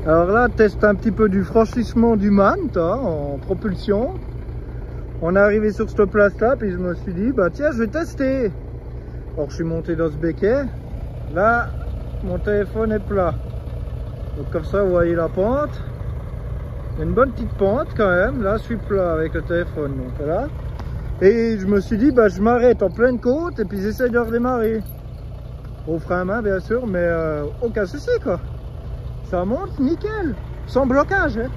Alors là, teste un petit peu du franchissement du Man, en propulsion. On est arrivé sur cette place là, puis je me suis dit, bah tiens, je vais tester. Alors je suis monté dans ce béquet. Là, mon téléphone est plat. Donc comme ça, vous voyez la pente. Il y a une bonne petite pente quand même. Là, je suis plat avec le téléphone. Donc là. Et je me suis dit, bah je m'arrête en pleine côte et puis j'essaie de redémarrer. Au frein à main, bien sûr, mais aucun souci quoi. Ça monte nickel, sans blocage. Hein.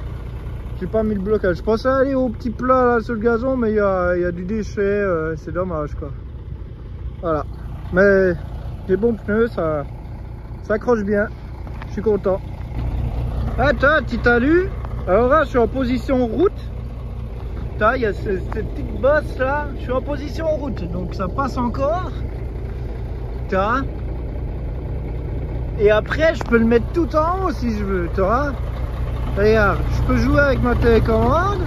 J'ai pas mis le blocage. Je pensais aller au petit plat là sur le gazon, mais il y a du déchet, c'est dommage quoi. Voilà. Mais les bons pneus, ça accroche bien. Je suis content. Attends, tu t'as lu? Alors là, je suis en position route. Il y a cette petite bosse là. Je suis en position route, donc ça passe encore. T'as. Et après, je peux le mettre tout en haut si je veux. T'as. Regarde, je peux jouer avec ma télécommande.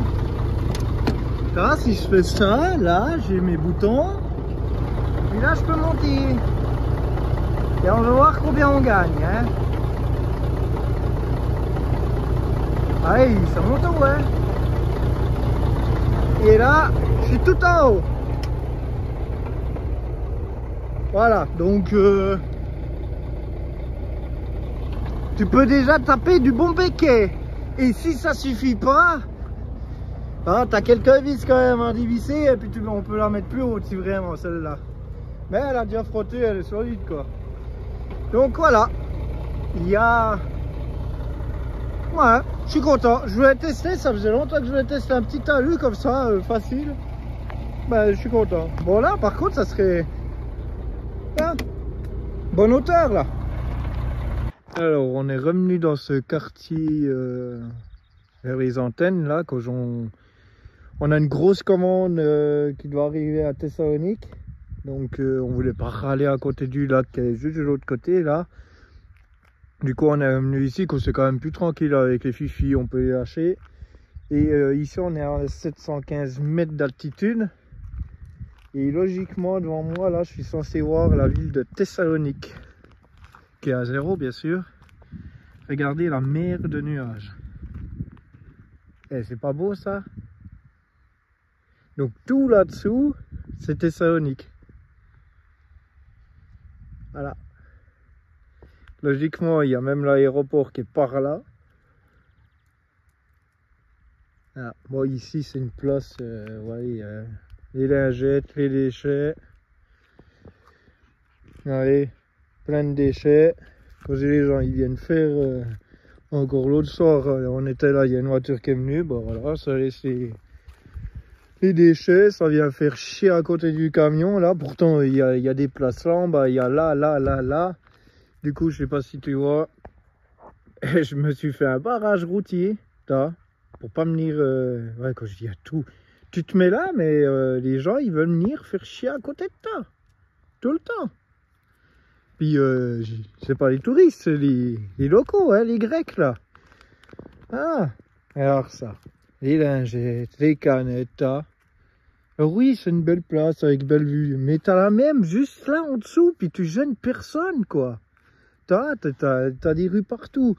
Là, si je fais ça, là, j'ai mes boutons. Et là, je peux monter. Et on va voir combien on gagne. Hein. Allez, ça monte en haut. Hein. Et là, je suis tout en haut. Voilà, donc tu peux déjà taper du bon béquet. Et si ça suffit pas, hein, t'as quelques vis quand même à dévisser et puis on peut la mettre plus haute si vraiment celle-là. Mais elle a déjà frotté, elle est solide quoi. Donc voilà, il y a... Ouais, je suis content. Je voulais tester, ça faisait longtemps que je voulais tester un petit talus comme ça, facile. Ben, je suis content. Bon là, par contre, ça serait... Hein, bonne hauteur là. Alors, on est revenu dans ce quartier vers les antennes là, quand on a une grosse commande qui doit arriver à Thessalonique. Donc on voulait pas râler à côté du lac qui est juste de l'autre côté là. Du coup on est revenu ici, qu'on c'est quand même plus tranquille avec les fifis, on peut les lâcher. Et ici on est à 715 mètres d'altitude. Et logiquement devant moi là je suis censé voir la ville de Thessalonique. Qui est à zéro bien sûr. Regardez la mer de nuages. Eh, c'est pas beau ça? Donc tout là-dessous c'est Thessalonique. Voilà. Logiquement, il y a même l'aéroport qui est par là. Ah, bon, ici, c'est une place, ouais, les lingettes, les déchets. Allez, plein de déchets. Quand les gens ils viennent faire, encore l'autre soir, on était là, il y a une voiture qui est venue. Bon, voilà, ça laisse les déchets, ça vient faire chier à côté du camion. Là, pourtant, il y a des places là en bas, il y a là. Du coup, je sais pas si tu vois, je me suis fait un barrage routier, là, pour pas venir, ouais, quand je dis à tout, tu te mets là, mais les gens, ils veulent venir faire chier à côté de toi, tout le temps. Puis, c'est pas les touristes, c'est les locaux, hein, les Grecs, là. Ah, alors ça, les lingettes, les canettes, alors oui, c'est une belle place avec belle vue, mais t'as la même juste là en dessous, puis tu gênes personne, quoi. T'as des rues partout.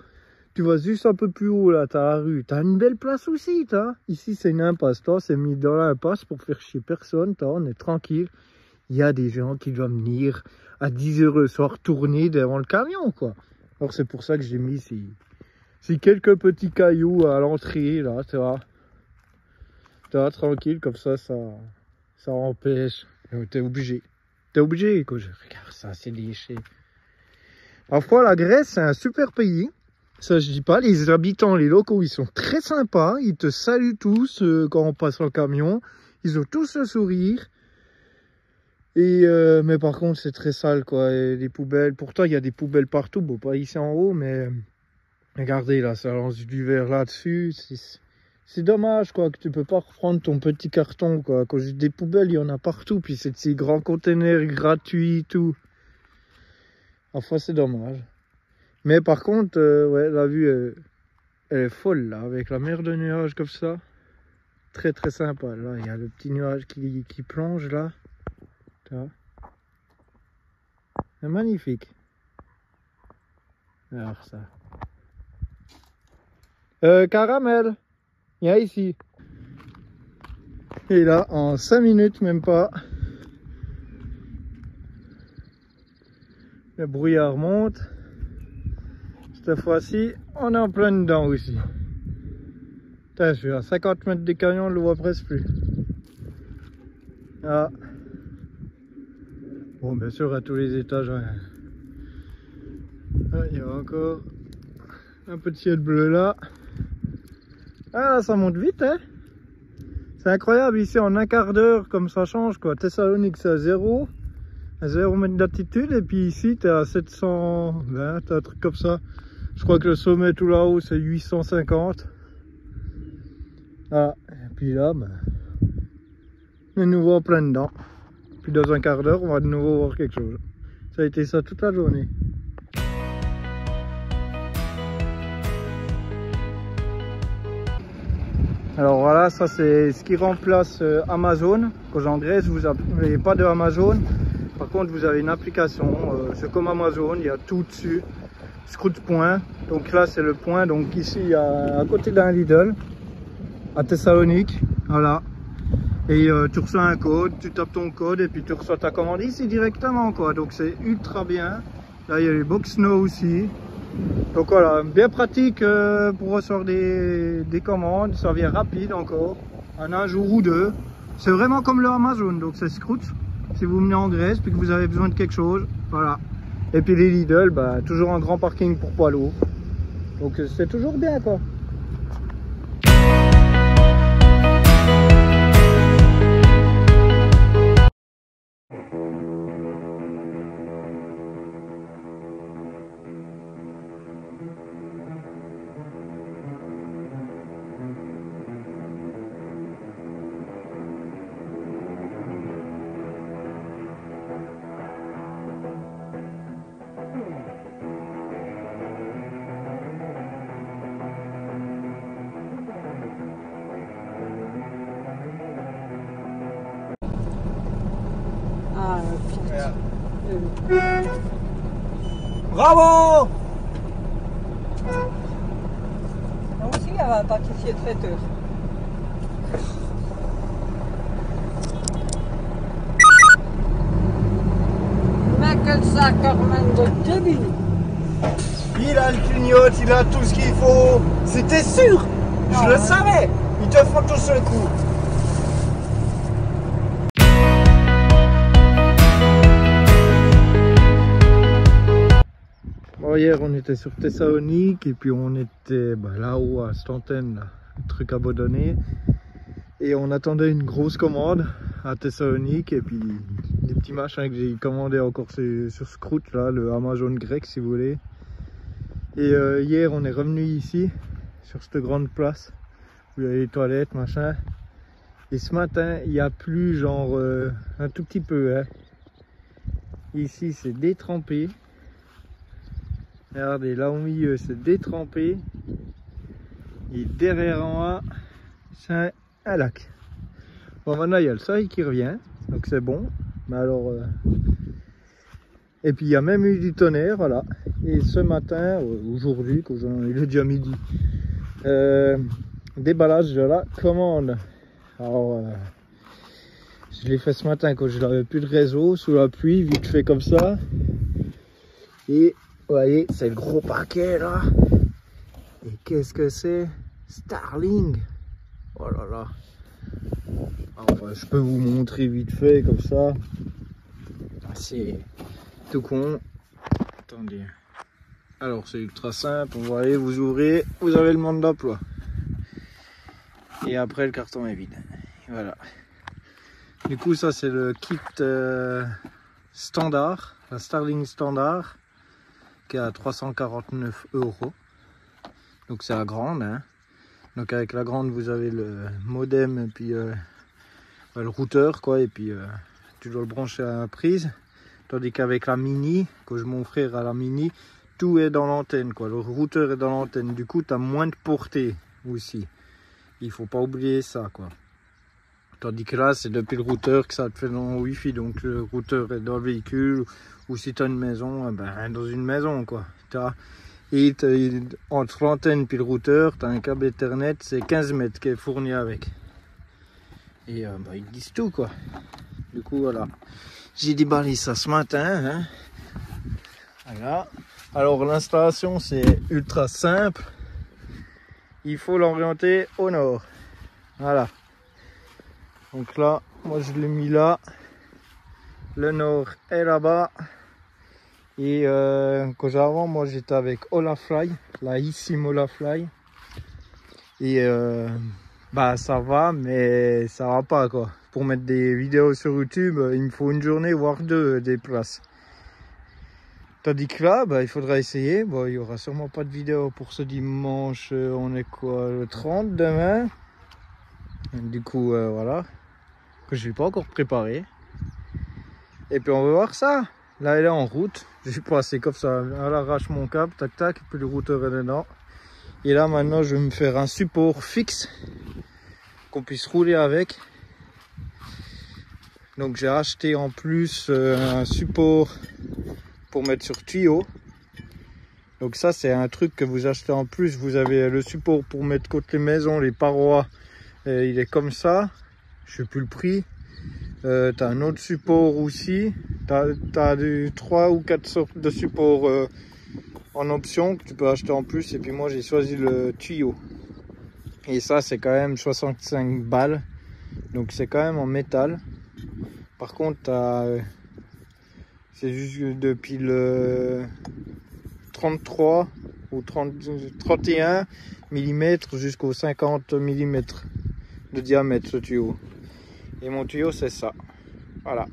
Tu vas juste un peu plus haut là, t'as la rue. T'as une belle place aussi, t'as. Ici c'est une impasse, toi, c'est mis dans l'impasse pour faire chier personne, t'as, on est tranquille. Il y a des gens qui doivent venir à 10 h le soir tourner devant le camion, quoi. Alors c'est pour ça que j'ai mis ces quelques petits cailloux à l'entrée, là, tu vois. T'as tranquille, comme ça empêche. T'es obligé. T'es obligé, quoi. Regarde ça, c'est léché. Parfois, la Grèce, c'est un super pays. Ça, je dis pas. Les habitants, les locaux, ils sont très sympas. Ils te saluent tous quand on passe le camion. Ils ont tous le sourire. Et mais par contre, c'est très sale, quoi. Et les poubelles. Pourtant, il y a des poubelles partout. Bon, pas ici en haut, mais regardez, là, ça lance du verre là-dessus. C'est dommage, quoi, que tu peux pas reprendre ton petit carton, quoi. Quand j'ai des poubelles, il y en a partout. Puis c'est de ces grands containers gratuits, tout. Parfois c'est dommage. Mais par contre, ouais, la vue elle est folle là, avec la mer de nuages comme ça. Très très sympa. Là, il y a le petit nuage qui plonge là. C'est magnifique. Alors ça. Caramel, viens ici. Et là, en 5 minutes, même pas, le brouillard monte. Cette fois-ci, on est en plein dedans aussi. Putain, je suis à 50 mètres des camions, on le voit presque plus. Ah. Bon, bien sûr, à tous les étages. Ouais. Ah, il y a encore un peu de ciel bleu là. Ah là, ça monte vite, hein. C'est incroyable, ici en un quart d'heure, comme ça change quoi. Thessalonique, c'est à 0 mètre d'altitude, et puis ici, t'es à 720, un truc comme ça. Je crois que le sommet tout là-haut, c'est 850. Ah, et puis là, ben, on est de nouveau en plein dedans. Puis dans un quart d'heure, on va de nouveau voir quelque chose. Ça a été ça toute la journée. Alors voilà, ça c'est ce qui remplace Amazon. Quand en Grèce, vous n'avez pas de Amazon. Par contre, vous avez une application. C'est comme Amazon, il y a tout dessus. Scoot Point. Donc là, c'est le point. Donc ici, à côté d'un Lidl, à Thessalonique. Voilà. Et tu reçois un code, tu tapes ton code et puis tu reçois ta commande ici directement quoi. Donc c'est ultra bien. Là, il y a les box snow aussi. Donc voilà, bien pratique pour recevoir des commandes, ça vient rapide encore, en un jour ou deux. C'est vraiment comme le Amazon, donc c'est Scoot. Si vous venez en Grèce puis que vous avez besoin de quelque chose, voilà. Et puis les Lidl, bah, toujours un grand parking pour poids lourds. Donc c'est toujours bien quoi. Ja. Bravo! Moi aussi, il y avait un pâtissier traiteur. Mais quel sacrement de débile! Il a le clignote, il a tout ce qu'il faut. C'était sûr! Je le savais! Ils te font tous le coup. Bon, hier on était sur Thessalonique et puis on était là-haut à cette antenne, là, le truc abandonné. Et on attendait une grosse commande à Thessalonique et puis des petits machins que j'ai commandé encore sur Scoot, là, le Amazon grec si vous voulez. Et hier on est revenu ici, sur cette grande place, où il y a les toilettes, machin. Et ce matin il y a plu genre un tout petit peu. Hein. Ici c'est détrempé. Regardez, là au milieu c'est détrempé. Et derrière en bas, c'est un lac. Bon, maintenant il y a le soleil qui revient, donc c'est bon. Mais alors, et puis il y a même eu du tonnerre, voilà. Et ce matin, aujourd'hui, il est déjà midi, déballage de la commande. Alors, je l'ai fait ce matin quand je n'avais plus de réseau, sous la pluie, vite fait comme ça. Et vous voyez, c'est le gros paquet là. Et qu'est-ce que c'est? Starlink. Oh là là. Alors, je peux vous montrer vite fait comme ça. C'est tout con. Attendez. Alors c'est ultra simple. Vous voyez, vous ouvrez, vous avez le monde d'emploi. Et après le carton est vide. Voilà. Du coup ça c'est le kit standard, la Starlink standard, qui est à 349 €. Donc c'est la grande. Hein. Donc avec la grande vous avez le modem et puis le routeur quoi, et puis tu dois le brancher à la prise. Tandis qu'avec la mini, quand je mon frère à la mini, tout est dans l'antenne quoi. Le routeur est dans l'antenne. Du coup tu as moins de portée aussi. Il faut pas oublier ça quoi. Tandis que là c'est depuis le routeur que ça te fait dans le wifi. Donc le routeur est dans le véhicule, ou si tu as une maison, ben, dans une maison quoi. Et entre l'antenne puis le routeur, tu as un câble Ethernet, c'est 15 mètres qui est fourni avec. Et bah, ils disent tout quoi. Du coup voilà, j'ai déballé ça ce matin. Hein. Voilà. Alors l'installation c'est ultra simple. Il faut l'orienter au nord. Voilà. Donc là, moi je l'ai mis là. Le nord est là-bas. Et quand j'avais, moi j'étais avec Olafly, la eSIM Olafly. Et bah ça va, mais ça va pas quoi. Pour mettre des vidéos sur YouTube, il me faut une journée voire deux des places. Tandis que là, bah, il faudra essayer. Bon, il y aura sûrement pas de vidéo pour ce dimanche. On est quoi, le 30 demain. Du coup, voilà. Que je vais pas encore préparé. Et puis on va voir ça. Là, elle est en route. Je suis passé comme ça. Elle arrache mon câble, tac tac. Et puis le routeur est dedans. Et là, maintenant, je vais me faire un support fixe qu'on puisse rouler avec. Donc, j'ai acheté en plus un support pour mettre sur tuyau. Donc ça c'est un truc que vous achetez en plus. Vous avez le support pour mettre contre les maisons, les parois, il est comme ça, je sais plus le prix. Tu as un autre support aussi, tu as 3 ou 4 sortes de supports en option que tu peux acheter en plus. Et puis moi j'ai choisi le tuyau et ça c'est quand même 65 balles, donc c'est quand même en métal. Par contre c'est juste depuis le 33 ou 31 mm jusqu'au 50 mm de diamètre ce tuyau. Et mon tuyau c'est ça. Voilà.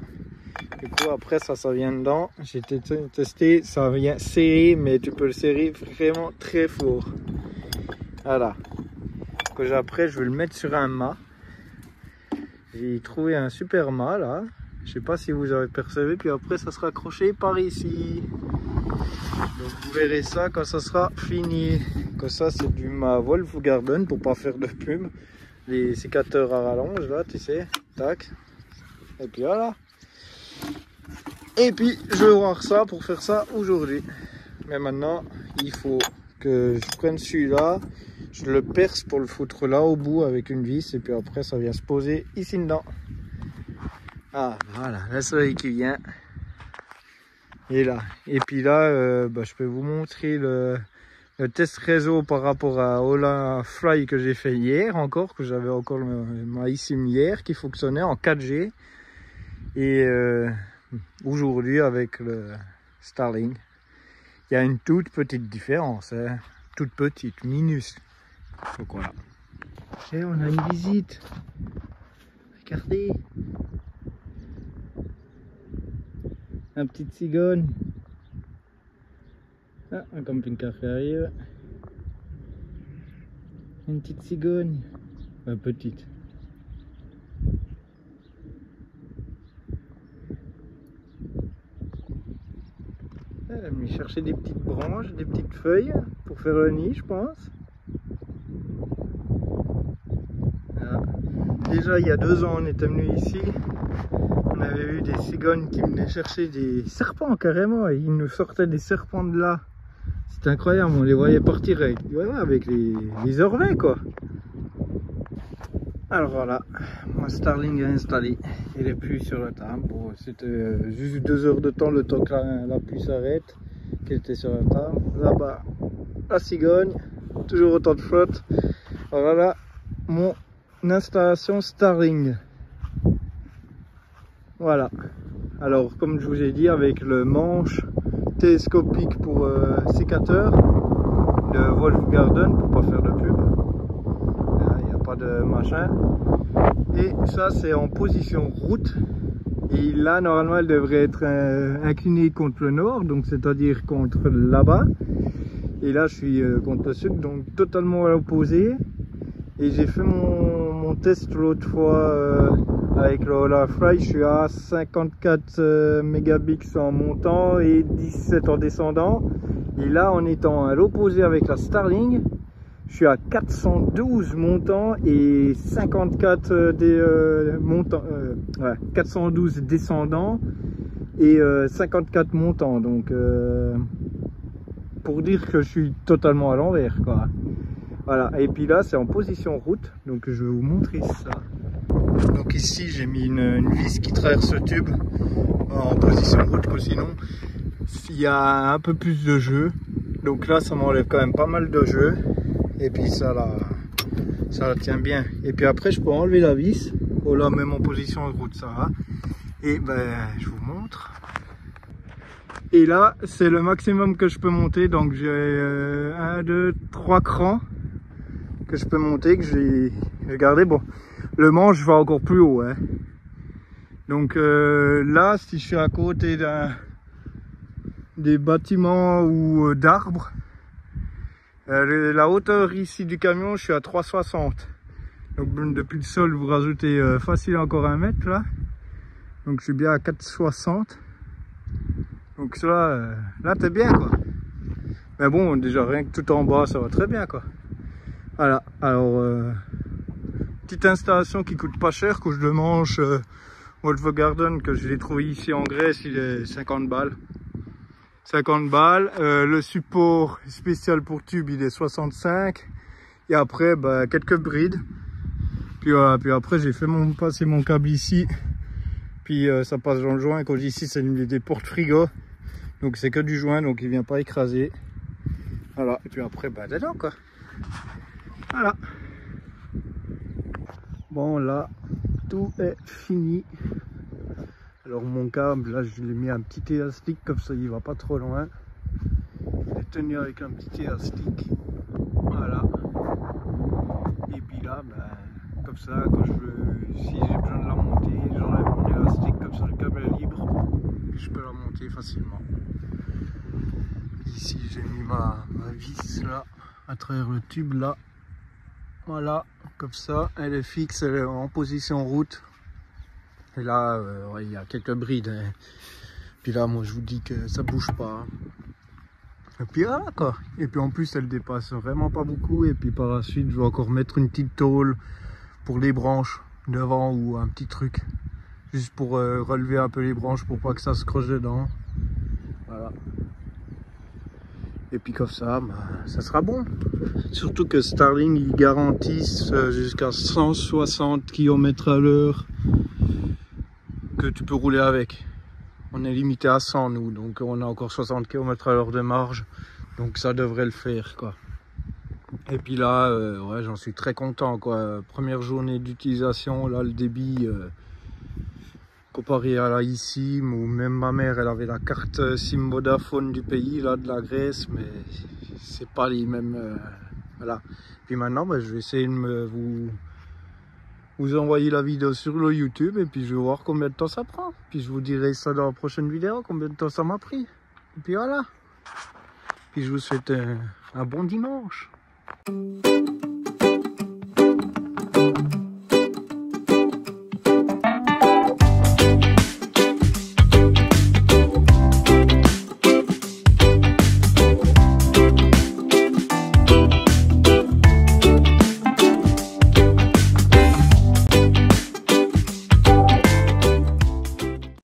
Du coup après ça vient dedans. J'ai testé, ça vient serré, mais tu peux le serrer vraiment très fort. Voilà. Après je vais le mettre sur un mât. J'ai trouvé un super mât là. Je sais pas si vous avez percevé, puis après ça sera accroché par ici. Donc vous verrez ça quand ça sera fini. Comme ça c'est du mât Wolf Garden pour pas faire de pub. Les sécateurs à rallonge là, tu sais, tac. Et puis voilà. Et puis je vais voir ça pour faire ça aujourd'hui. Mais maintenant il faut que je prenne celui-là, je le perce pour le foutre là au bout avec une vis. Et puis après ça vient se poser ici dedans. Ah voilà, le soleil qui vient. Et là, et puis là, bah, je peux vous montrer le test réseau par rapport à Olafly que j'ai fait hier encore, que j'avais encore ma eSIM hier qui fonctionnait en 4G. Et aujourd'hui avec le Starlink, il y a une toute petite différence, hein, toute petite, minuscule. Donc voilà. Et on a une visite. Regardez. Un petit cigogne. Ah, un camping-car qui arrive. Une petite cigogne. Enfin, petite. Elle a mis chercher des petites branches, des petites feuilles pour faire le nid, je pense. Voilà. Déjà, il y a 2 ans, on était venu ici. On avait eu des cigognes qui venaient chercher des serpents carrément, et ils nous sortaient des serpents de là. C'était incroyable, on les voyait partir avec, voilà, avec les orvets quoi. Alors voilà, mon Starlink est installé, il est plus sur la table. Bon, c'était juste 2 heures de temps, le temps que la pluie s'arrête, qu'elle était sur la table. Là-bas, la cigogne, toujours autant de flotte. Voilà mon installation Starlink. Voilà, alors comme je vous ai dit, avec le manche télescopique pour sécateur de Wolf Garden, pour pas faire de pub, il n'y a pas de machin, et ça c'est en position route, et là normalement elle devrait être inclinée contre le nord, donc c'est à dire contre là-bas, et là je suis contre le sud, donc totalement à l'opposé. Et j'ai fait mon test l'autre fois avec le Olafly, je suis à 54 mégabits en montant et 17 en descendant. Et là, en étant à l'opposé avec la Starlink, je suis à 412 montants et 54 412 descendants et 54 montants. Donc pour dire que je suis totalement à l'envers, quoi. Voilà, et puis là c'est en position route, donc je vais vous montrer ça. Donc ici j'ai mis une vis qui traverse ce tube en position route, que sinon il y a un peu plus de jeu. Donc là ça m'enlève quand même pas mal de jeu, et puis ça la tient bien. Et puis après je peux enlever la vis. Oh là, même en position de route ça va. Et ben je vous montre. Et là c'est le maximum que je peux monter, donc j'ai 1, 2, 3 crans que je peux monter, que j'ai gardé. Bon, le manche va encore plus haut, hein. Donc là, si je suis à côté des bâtiments ou d'arbres, la hauteur ici du camion, je suis à 3,60. Donc depuis le sol, vous rajoutez facile encore 1 mètre là. Donc je suis bien à 4,60. Donc ça, là t'es bien, quoi. Mais bon, déjà rien que tout en bas, ça va très bien, quoi. Voilà, alors petite installation qui coûte pas cher, couche de manche Wolfgarden, que je l'ai trouvé ici en Grèce, il est 50 balles. 50 balles, le support spécial pour tube il est 65, et après bah, quelques brides. Puis voilà, puis après j'ai fait passer mon câble ici, puis ça passe dans le joint. Quand ici c'est des portes frigo, donc c'est que du joint, donc il vient pas écraser. Voilà, et puis après bah dedans, quoi. Voilà. Bon là, tout est fini. Alors mon câble, là je l'ai mis un petit élastique, comme ça il va pas trop loin. Je l'ai tenu avec un petit élastique. Voilà. Et puis là, ben, comme ça, quand je veux, si j'ai besoin de la monter, j'enlève mon élastique, comme ça le câble est libre. Et je peux la monter facilement. Ici j'ai mis ma vis là, à travers le tube là. Voilà, comme ça, elle est fixe, elle est en position route. Et là, ouais, il y a quelques brides. Hein. Puis là, moi, je vous dis que ça bouge pas. Et puis voilà, quoi. Et puis en plus, elle dépasse vraiment pas beaucoup. Et puis par la suite, je vais encore mettre une petite tôle pour les branches devant ou un petit truc. Juste pour relever un peu les branches pour pas que ça se croche dedans. Voilà. Et puis comme ça, bah, ça sera bon. Surtout que Starlink, ils garantissent jusqu'à 160 km à l'heure que tu peux rouler avec. On est limité à 100 nous, donc on a encore 60 km à l'heure de marge. Donc ça devrait le faire, quoi. Et puis là, ouais, j'en suis très content, quoi. Première journée d'utilisation, là le débit, comparé à la eSIM, ou même ma mère, elle avait la carte SIM Vodafone du pays, là de la Grèce, mais c'est pas les mêmes. Voilà. Puis maintenant, bah, je vais essayer de vous envoyer la vidéo sur le YouTube, et puis je vais voir combien de temps ça prend. Puis je vous dirai ça dans la prochaine vidéo, combien de temps ça m'a pris. Et puis voilà. Puis je vous souhaite un bon dimanche.